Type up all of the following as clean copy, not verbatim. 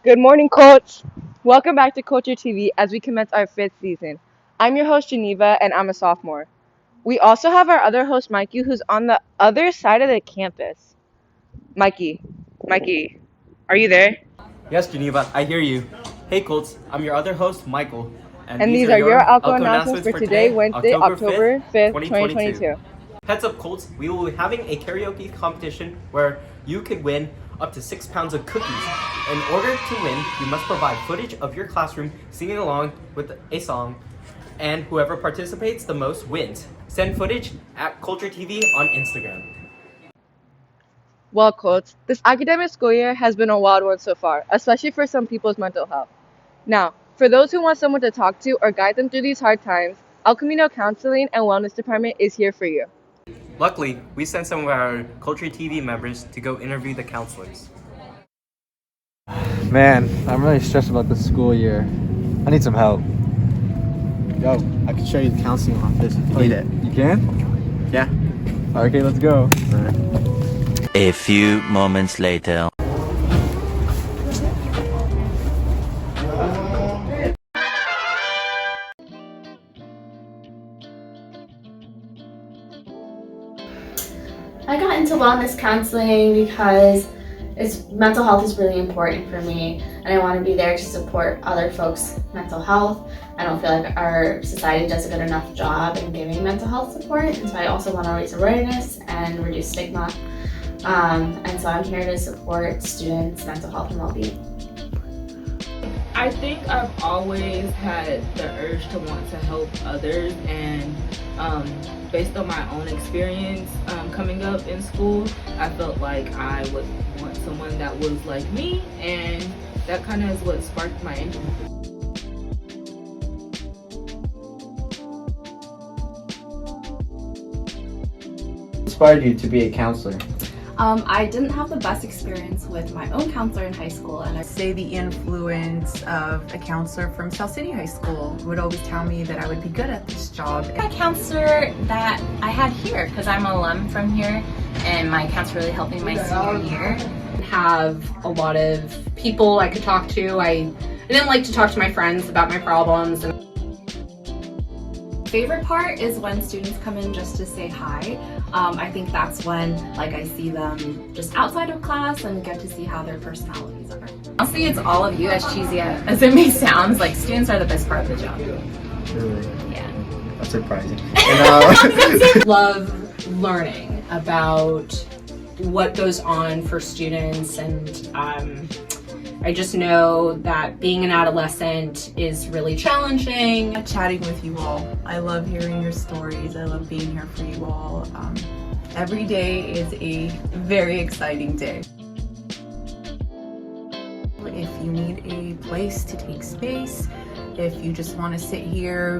Good morning, Colts. Welcome back to Culture TV as we commence our fifth season. I'm your host, Geneva, and I'm a sophomore. We also have our other host, Mikey, who's on the other side of the campus. Mikey, are you there? Yes, Geneva, I hear you. Hey, Colts, I'm your other host, Michael, and And these these are are your your Alco Alco announcements announcements for for today, today, Wednesday, October October 5th, 2022. 2022. Heads up, Colts, we will be having a karaoke competition where you could win up to 6 pounds of cookies. In order to win, you must provide footage of your classroom singing along with a song, and whoever participates the most wins. Send footage at Culture TV on Instagram. Well, Colts, this academic school year has been a wild one so far, especially for some people's mental health. Now, for those who want someone to talk to or guide them through these hard times, El Camino Counseling and Wellness Department is here for you. Luckily, we sent some of our Culture TV members to go interview the counselors. Man, I'm really stressed about this school year. I need some help. Yo, I can show you the counseling office if you need it. You can? Yeah. Okay, let's go. A few moments later. I got into wellness counseling because mental health is really important for me, and I want to be there to support other folks' mental health. I don't feel like our society does a good enough job in giving mental health support, and so I also want to raise awareness and reduce stigma. And so I'm here to support students' mental health and well-being. I think I've always had the urge to want to help others, and based on my own experience coming up in school, I felt like I would want someone that was like me, and that kind of is what sparked my interest. Inspired you to be a counselor? I didn't have the best experience with my own counselor in high school, and I say the influence of a counselor from South City High School would always tell me that I would be good at this job. My counselor that I had here, because I'm an alum from here, and my counselor really helped me my senior year. Have a lot of people I could talk to. I didn't like to talk to my friends about my problems. favorite part is when students come in just to say hi. I think that's when I see them just outside of class and get to see how their personalities are. Honestly, it's all of you, as cheesy as it may sound. Students are the best part of the job. Really? Yeah. That's surprising. And, love learning about what goes on for students, and I just know that being an adolescent is really challenging. Chatting with you all. I love hearing your stories. I love being here for you all. Every day is a very exciting day. If you need a place to take space, if you just want to sit here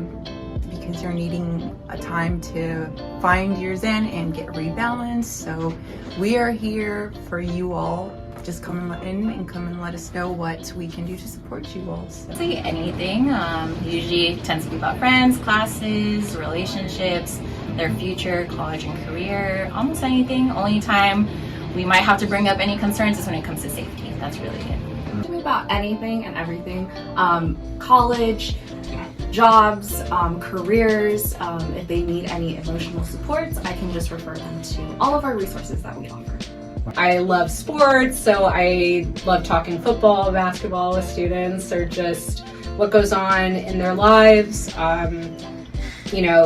because you're needing a time to find your zen and get rebalanced, so we are here for you all. Just come in and come and let us know what we can do to support you all. So. Say anything. Usually tends to be about friends, classes, relationships, their future, college and career, almost anything. Only time we might have to bring up any concerns is when it comes to safety. That's really it. To me about anything and everything. College, jobs, careers. If they need any emotional supports, I can just refer them to all of our resources that we offer. I love sports, so I love talking football, basketball with students, or just what goes on in their lives,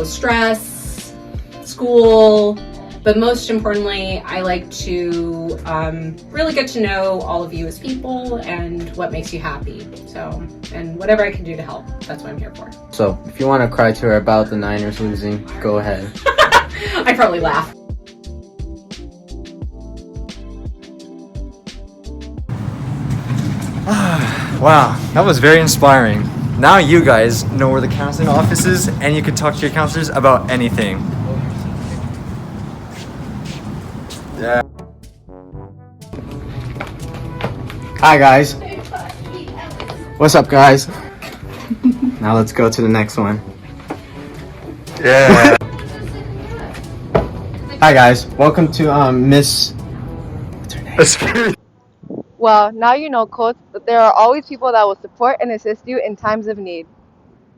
stress, school, but most importantly, I like to really get to know all of you as people and what makes you happy. So, and whatever I can do to help, that's what I'm here for. so, if you want to cry to her about the Niners losing, go ahead. I'd probably laugh. Wow, that was very inspiring. Now you guys know where the counseling office is, and you can talk to your counselors about anything. Yeah. Hi guys. What's up guys? Now let's go to the next one. Yeah. Hi guys. Welcome to Miss... What's her name? Well, now you know, Coach, that there are always people that will support and assist you in times of need.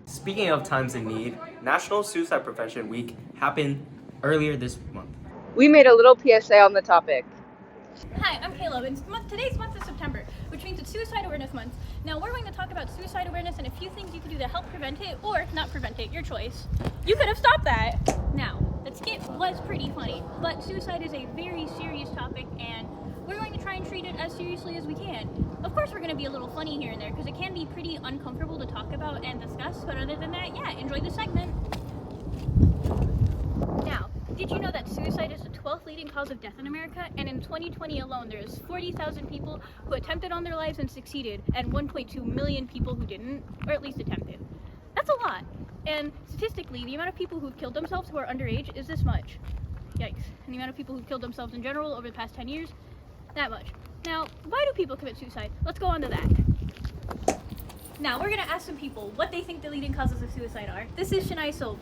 Speaking of times in need, National Suicide Prevention Week happened earlier this month. We made a little PSA on the topic. Hi, I'm Caleb, and today's month is September, which means it's Suicide Awareness Month. Now, we're going to talk about suicide awareness and a few things you can do to help prevent it, or not prevent it, your choice. You could have stopped that! Now, that skit was pretty funny, but suicide is a very serious topic, and we're going to try and treat it as seriously as we can. Of course, we're going to be a little funny here and there, because it can be pretty uncomfortable to talk about and discuss, but other than that, yeah, enjoy the segment. Now, did you know that suicide is the 12th leading cause of death in America? And in 2020 alone, there's 40,000 people who attempted on their lives and succeeded, and 1.2 million people who didn't, or at least attempted. That's a lot. And statistically, the amount of people who've killed themselves who are underage is this much. Yikes. And the amount of people who've killed themselves in general over the past 10 years, that much. Now, why do people commit suicide? Let's go on to that. Now, we're gonna ask some people what they think the leading causes of suicide are. This is Shania Silva.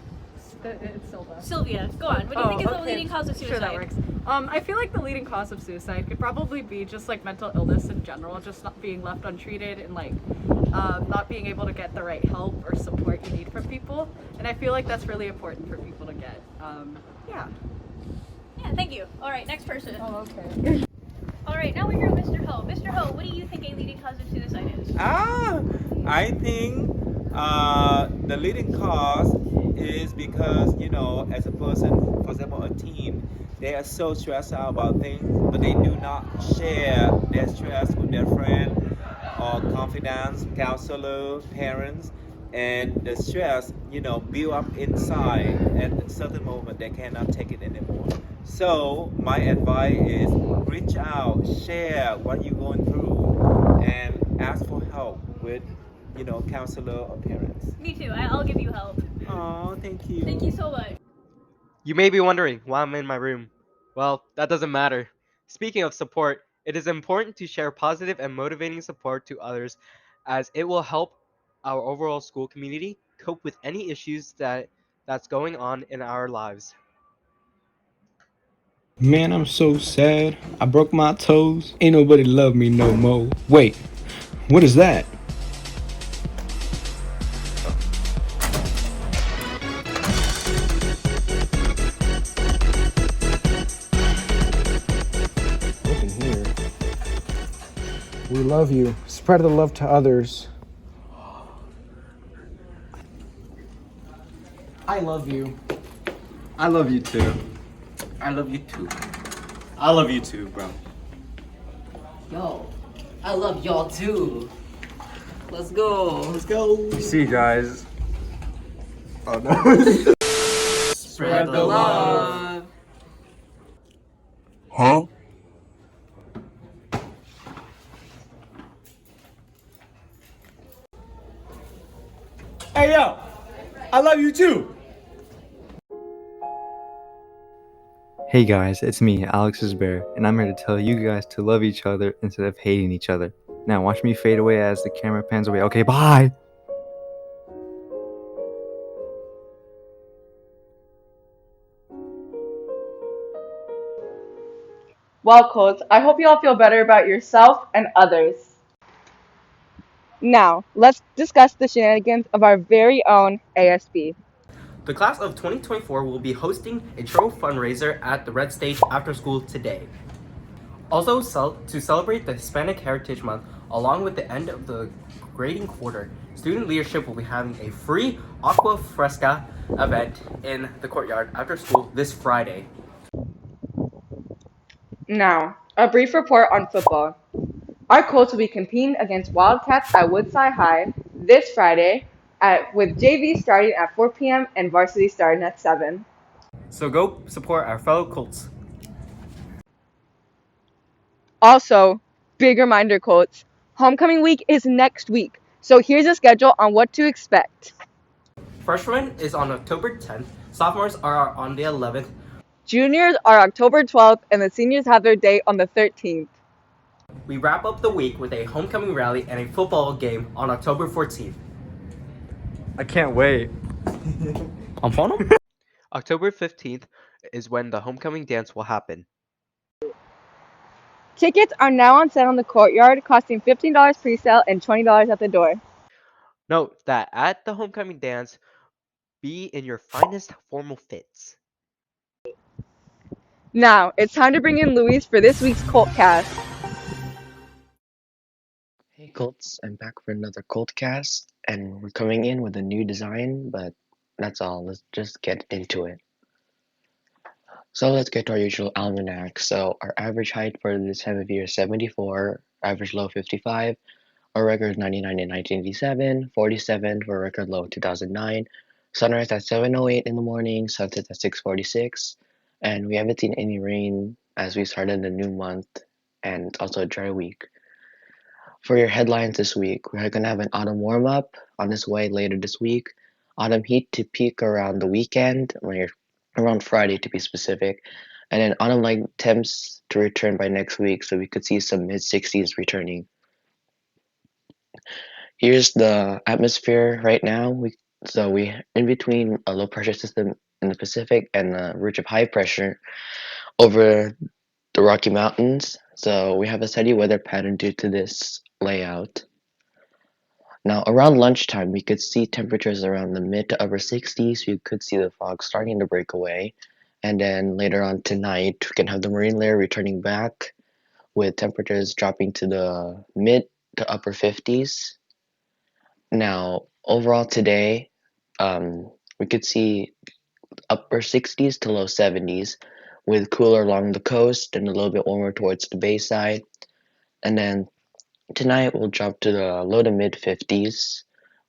It's Silva. Sylvia, go on. What do you think is the leading cause of suicide? Sure, that works. I feel like the leading cause of suicide could probably be just like mental illness in general, just not being left untreated and like not being able to get the right help or support you need from people. And I feel like that's really important for people to get. Yeah. Yeah, thank you. All right, next person. Oh, okay. All right, now we're here with Mr. Ho. Mr. Ho, what do you think a leading cause of suicide is? I think the leading cause is because, you know, as a person, for example, a teen, they are so stressed out about things, but they do not share their stress with their friend or confidants, counselor, parents, and the stress, you know, build up inside at a certain moment they cannot take it anymore. So my advice is reach out, share what you're going through, and ask for help with, you know, counselor or parents. Me too. I'll give you help. Oh, thank you. Thank you so much. You may be wondering why I'm in my room. Well, that doesn't matter. Speaking of support, it is important to share positive and motivating support to others, as it will help our overall school community cope with any issues that's going on in our lives. Man, I'm so sad. I broke my toes. Ain't nobody love me no more. Wait, what is that? Look in here. We love you. Spread the love to others. I love you. I love you too. I love you too. I love you too, bro. Yo, I love y'all too. Let's go. Let's go. See you guys. Oh no. Spread the love. Huh? Hey yo, I love you too. Hey guys, it's me, Alex's Bear, and I'm here to tell you guys to love each other instead of hating each other. Now watch me fade away as the camera pans away. Okay, bye! Well, Coach, I hope you all feel better about yourself and others. Now, let's discuss the shenanigans of our very own ASB. The class of 2024 will be hosting a travel fundraiser at the Red Stage after school today. Also, to celebrate the Hispanic Heritage Month, along with the end of the grading quarter, student leadership will be having a free Aqua Fresca event in the courtyard after school this Friday. Now, a brief report on football. Our Colts will be competing against Wildcats at Woodside High this Friday, with JV starting at 4 p.m. and varsity starting at 7. So go support our fellow Colts. Also, big reminder, Colts, homecoming week is next week, so here's a schedule on what to expect. Freshman is on October 10th, sophomores are on the 11th. Juniors are October 12th, and the seniors have their date on the 13th. We wrap up the week with a homecoming rally and a football game on October 14th. I can't wait. On phone? October 15th is when the homecoming dance will happen. Tickets are now on sale in the courtyard, costing $15 pre-sale and $20 at the door. Note that at the homecoming dance, be in your finest formal fits. Now, it's time to bring in Luis for this week's Colt Cast. Hey Colts, I'm back for another Colt cast, and we're coming in with a new design, but that's all. Let's just get into it. So let's get to our usual almanac. So our average height for this time of year is 74, average low 55, our record 99 in 1987, 47 for a record low 2009, sunrise at 7:08 in the morning, sunset at 6:46, and we haven't seen any rain as we started the new month, and it's also a dry week. For your headlines this week, we're going to have an autumn warm-up on its way later this week, autumn heat to peak around the weekend, around Friday to be specific, and then autumn-like temps to return by next week, so we could see some mid-60s returning. Here's the atmosphere right now. We in between a low-pressure system in the Pacific and a ridge of high pressure over the Rocky Mountains, so we have a steady weather pattern due to this layout. Now around lunchtime we could see temperatures around the mid to upper 60s. You could see the fog starting to break away, and then later on tonight we can have the marine layer returning back with temperatures dropping to the mid to upper 50s. Now overall today we could see upper 60s to low 70s with cooler along the coast and a little bit warmer towards the bay side, and then tonight we'll drop to the low to mid 50s.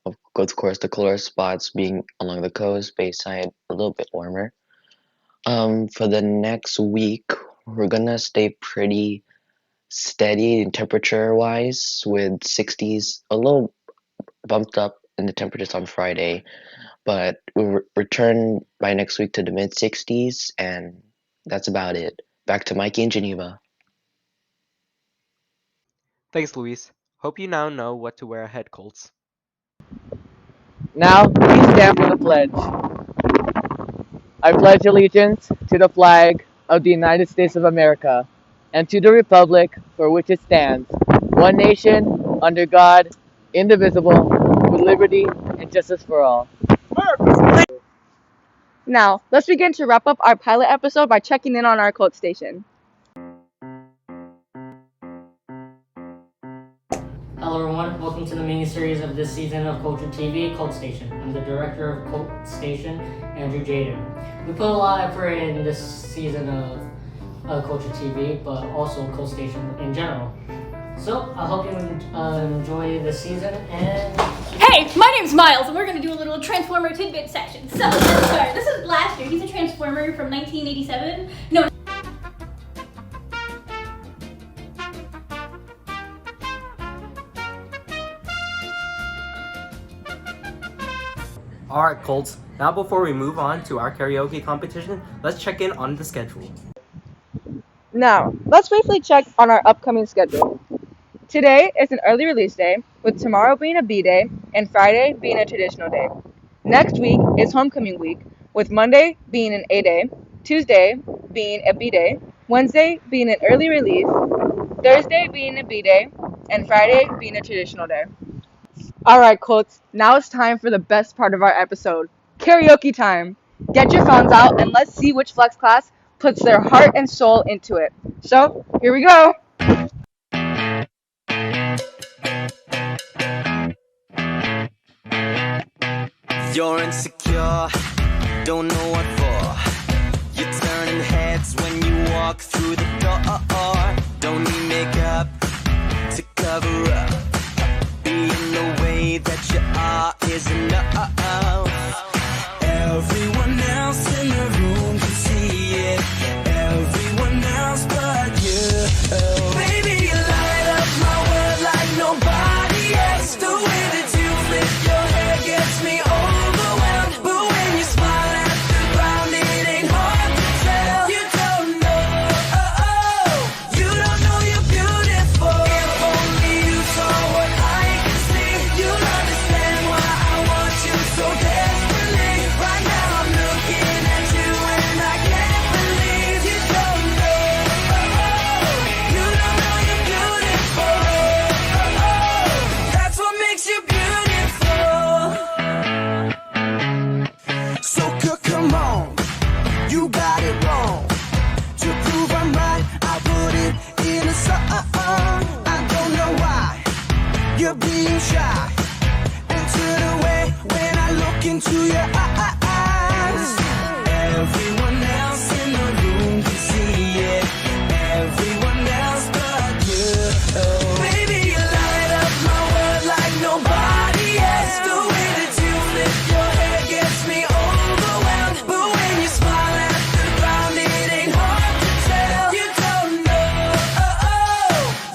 Of course, the cooler spots being along the coast, bay side, a little bit warmer. For the next week, we're gonna stay pretty steady in temperature wise, with 60s, a little bumped up in the temperatures on Friday, but we'll return by next week to the mid 60s, and that's about it. Back to Mikey in Geneva. Thanks, Luis. Hope you now know what to wear ahead, Colts. Now, please stand for the pledge. I pledge allegiance to the flag of the United States of America and to the republic for which it stands, one nation, under God, indivisible, with liberty and justice for all. Now, let's begin to wrap up our pilot episode by checking in on our Colt station. Hello everyone, welcome to the mini-series of this season of Culture TV, Colt Station. I'm the director of Colt Station, Andrew Jaden. We put a lot of effort in this season of Culture TV, but also Colt Station in general. So, I hope you enjoy this season, and... Hey, my name's Miles, and we're going to do a little Transformer tidbit section. So, let's start. This is Blaster. He's a Transformer from 1987. No. Alright, Colts, now before we move on to our karaoke competition, let's check in on the schedule. Now, let's briefly check on our upcoming schedule. Today is an early release day, with tomorrow being a B day and Friday being a traditional day. Next week is homecoming week, with Monday being an A day, Tuesday being a B day, Wednesday being an early release, Thursday being a B day, and Friday being a traditional day. Alright, Colts, now it's time for the best part of our episode, karaoke time. Get your phones out and let's see which Flex class puts their heart and soul into it. So, here we go! You're insecure, don't know what for. You're turning heads when you walk through the door. Don't need makeup to cover up. Being the way that you are is enough. Everyone else in the room can see it. Everyone else but you. Baby, you light up my world like nobody else. The way that you flip your hair gets me overwhelmed. But when you smile at the ground, it ain't hard to tell. You don't know, seem shy and turn away when I look into your eyes. Everyone else in the room can see it. Everyone else but you. Baby, you light up my world like nobody else. The way that you flip your hair gets me overwhelmed. But when you smile at the ground, it ain't hard to tell. You don't know,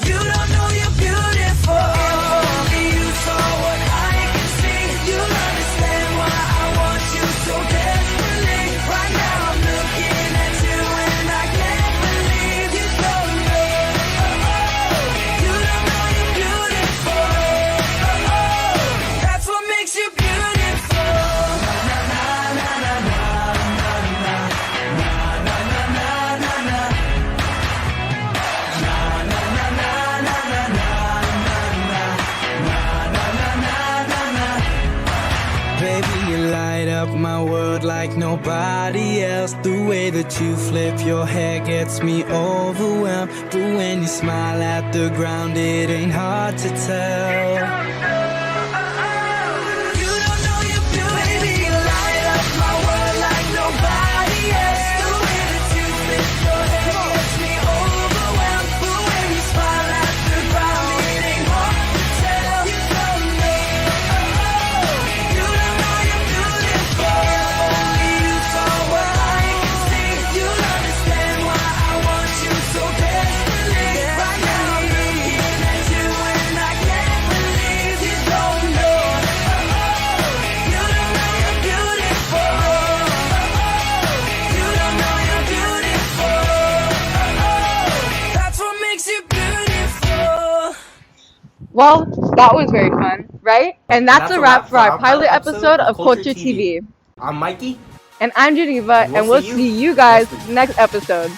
you don't know you're beautiful. If only you saw what I can see, you'll understand why I want you so desperately. Right now I'm looking at you and I can't believe you don't know, you don't know you're beautiful. That's what makes you beautiful. Na na na na na na na na na na na na. Na na na na na na na na. Baby, you light up my world like nobody else. The way that you flip your hair gets me overwhelmed. But when you smile at the ground, it ain't hard to tell. You don't know you're beautiful. Baby, you light up my world like nobody else. The way that you flip your hair gets me overwhelmed. But when you smile at the ground, it ain't hard to tell. You don't know, you don't know you're beautiful. If only you saw what I can see, you'll understand why I want you so desperately. Right now I'm looking at you and I can't believe you don't know, you don't know you're beautiful. You don't know you're beautiful. That's what makes you beautiful. Well, that was very fun, right? And that's a wrap for our pilot episode of Culture TV. I'm Mikey. And I'm Geneva, And and we'll we'll see see you guys next episode.